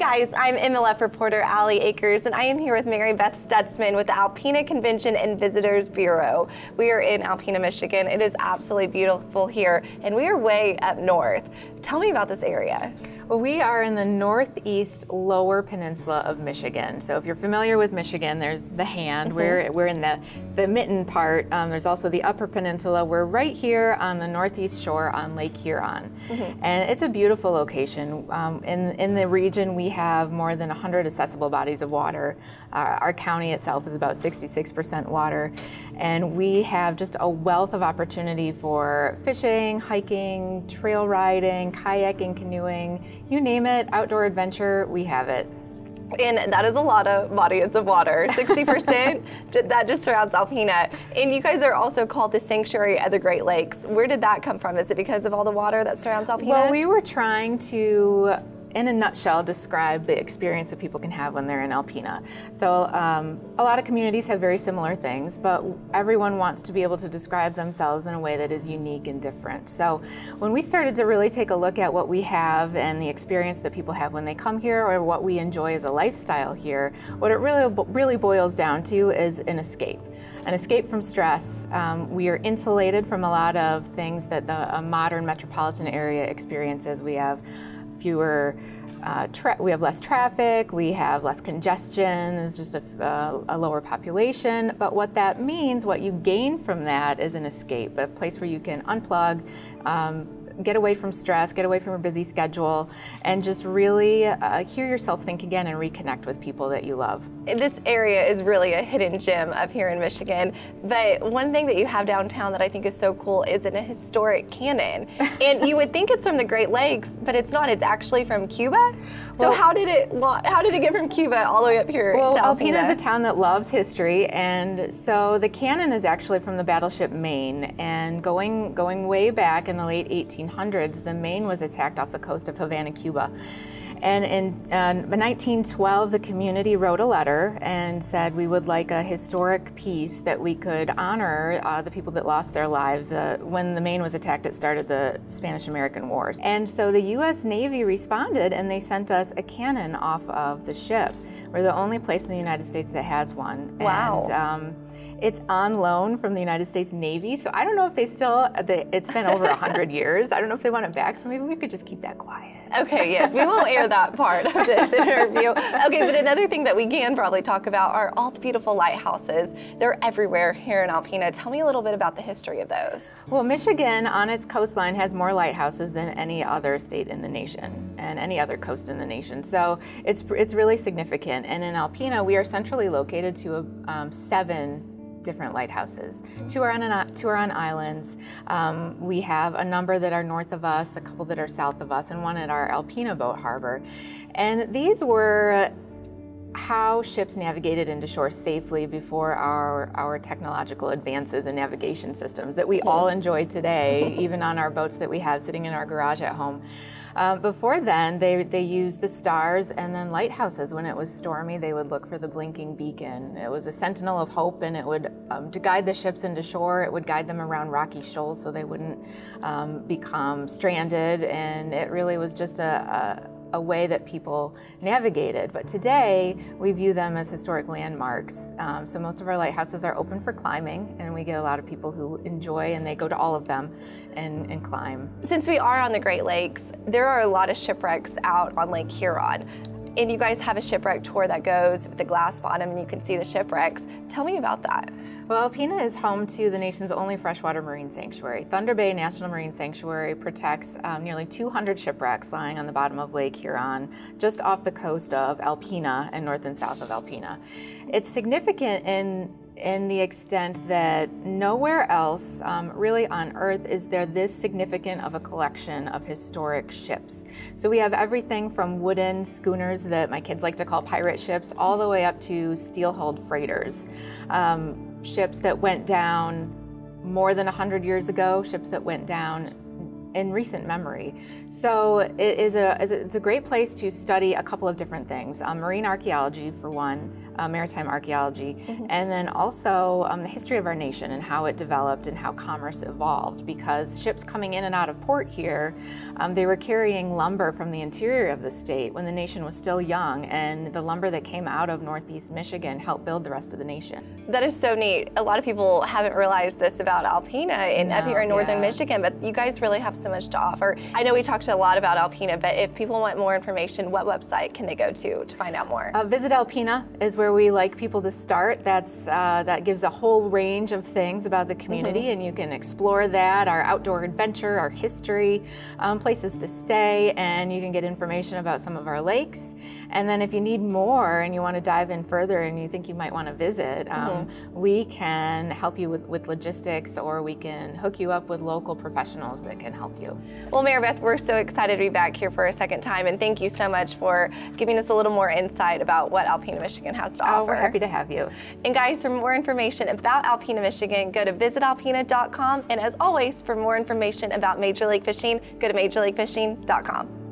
guys, I'm MLF Reporter Aly Akers, and I am here with Mary Beth Stutzman with the Alpena Convention and Visitors Bureau. We are in Alpena, Michigan. It is absolutely beautiful here, and we are way up north. Tell me about this area. Well, we are in the northeast lower peninsula of Michigan. So if you're familiar with Michigan, there's the hand. We're in the mitten part. There's also the upper peninsula. We're right here on the northeast shore on Lake Huron. And it's a beautiful location. In the region, we have more than 100 accessible bodies of water. Our county itself is about 66% water. And we have just a wealth of opportunity for fishing, hiking, trail riding, kayaking, canoeing, you name it, outdoor adventure, we have it. And that is a lot of bodies of water, 60%, that just surrounds Alpena. And you guys are also called the Sanctuary of the Great Lakes. Where did that come from? Is it because of all the water that surrounds Alpena? Well, we were trying to, in a nutshell, describe the experience that people can have when they're in Alpena. So a lot of communities have very similar things, but everyone wants to be able to describe themselves in a way that is unique and different. So when we started to really take a look at what we have and the experience that people have when they come here, or what we enjoy as a lifestyle here, what it really boils down to is an escape from stress. We are insulated from a lot of things that a modern metropolitan area experiences. We have fewer, we have less traffic, we have less congestion, there's just a lower population. But what that means, what you gain from that is an escape, a place where you can unplug, get away from stress, get away from your busy schedule, and just really hear yourself think again and reconnect with people that you love. This area is really a hidden gem up here in Michigan, but one thing that you have downtown that I think is so cool is a historic cannon. And you would think it's from the Great Lakes, but it's not. It's actually from Cuba. So how did it get from Cuba all the way up here to Alpena? Alpena is a town that loves history, and so the cannon is actually from the battleship Maine, and going way back in the late 1800s, the Maine was attacked off the coast of Havana, Cuba. And in 1912, the community wrote a letter and said we would like a historic piece that we could honor the people that lost their lives. When the Maine was attacked, it started the Spanish-American Wars. And so the U.S. Navy responded, and they sent us a cannon off of the ship. We're the only place in the United States that has one. Wow. And, it's on loan from the United States Navy, so I don't know if they still, it's been over 100 years. I don't know if they want it back, so maybe we could just keep that quiet. Okay, yes, we won't air that part of this interview. Okay, but another thing that we can probably talk about are all the beautiful lighthouses. They're everywhere here in Alpena. Tell me a little bit about the history of those. Well, Michigan on its coastline has more lighthouses than any other state in the nation and any other coast in the nation. So it's really significant. And in Alpena, we are centrally located to 7 different lighthouses. Two are on islands. We have a number that are north of us, a couple that are south of us, and one at our Alpena boat harbor. And these were how ships navigated into shore safely before our technological advances in navigation systems that we all enjoy today, even on our boats that we have sitting in our garage at home. Before then, they used the stars and then lighthouses. When it was stormy, they would look for the blinking beacon. It was a sentinel of hope, and it would, to guide the ships into shore, it would guide them around rocky shoals so they wouldn't become stranded, and it really was just a way that people navigated. But today, we view them as historic landmarks. So most of our lighthouses are open for climbing, and we get a lot of people who enjoy, and they go to all of them and climb. Since we are on the Great Lakes, there are a lot of shipwrecks out on Lake Huron. And you guys have a shipwreck tour that goes with the glass bottom, and you can see the shipwrecks. Tell me about that. Well, Alpena is home to the nation's only freshwater marine sanctuary. Thunder Bay National Marine Sanctuary protects nearly 200 shipwrecks lying on the bottom of Lake Huron, just off the coast of Alpena and north and south of Alpena. It's significant in the extent that nowhere else really on Earth is there this significant of a collection of historic ships. So we have everything from wooden schooners that my kids like to call pirate ships, all the way up to steel-hulled freighters. Ships that went down more than 100 years ago, ships that went down in recent memory. So it's a great place to study a couple of different things. Marine archaeology, for one, maritime archaeology, and then also the history of our nation and how it developed and how commerce evolved, because ships coming in and out of port here, they were carrying lumber from the interior of the state when the nation was still young, and the lumber that came out of Northeast Michigan helped build the rest of the nation. That is so neat. A lot of people haven't realized this about Alpena and up here in northern Michigan, but you guys really have so much to offer. I know we talked a lot about Alpena, but if people want more information, what website can they go to find out more? Visit Alpena is where we like people to start. That gives a whole range of things about the community, and you can explore that, our outdoor adventure, our history, places to stay, and you can get information about some of our lakes. And then if you need more and you want to dive in further and you think you might want to visit, we can help you with logistics, or we can hook you up with local professionals that can help you. Well, Mary Beth, we're so excited to be back here for a second time, and thank you so much for giving us a little more insight about what Alpena Michigan has to offer. Oh, we're happy to have you. And guys, for more information about Alpena Michigan, go to visitalpena.com, and as always, for more information about Major League Fishing, go to majorleaguefishing.com.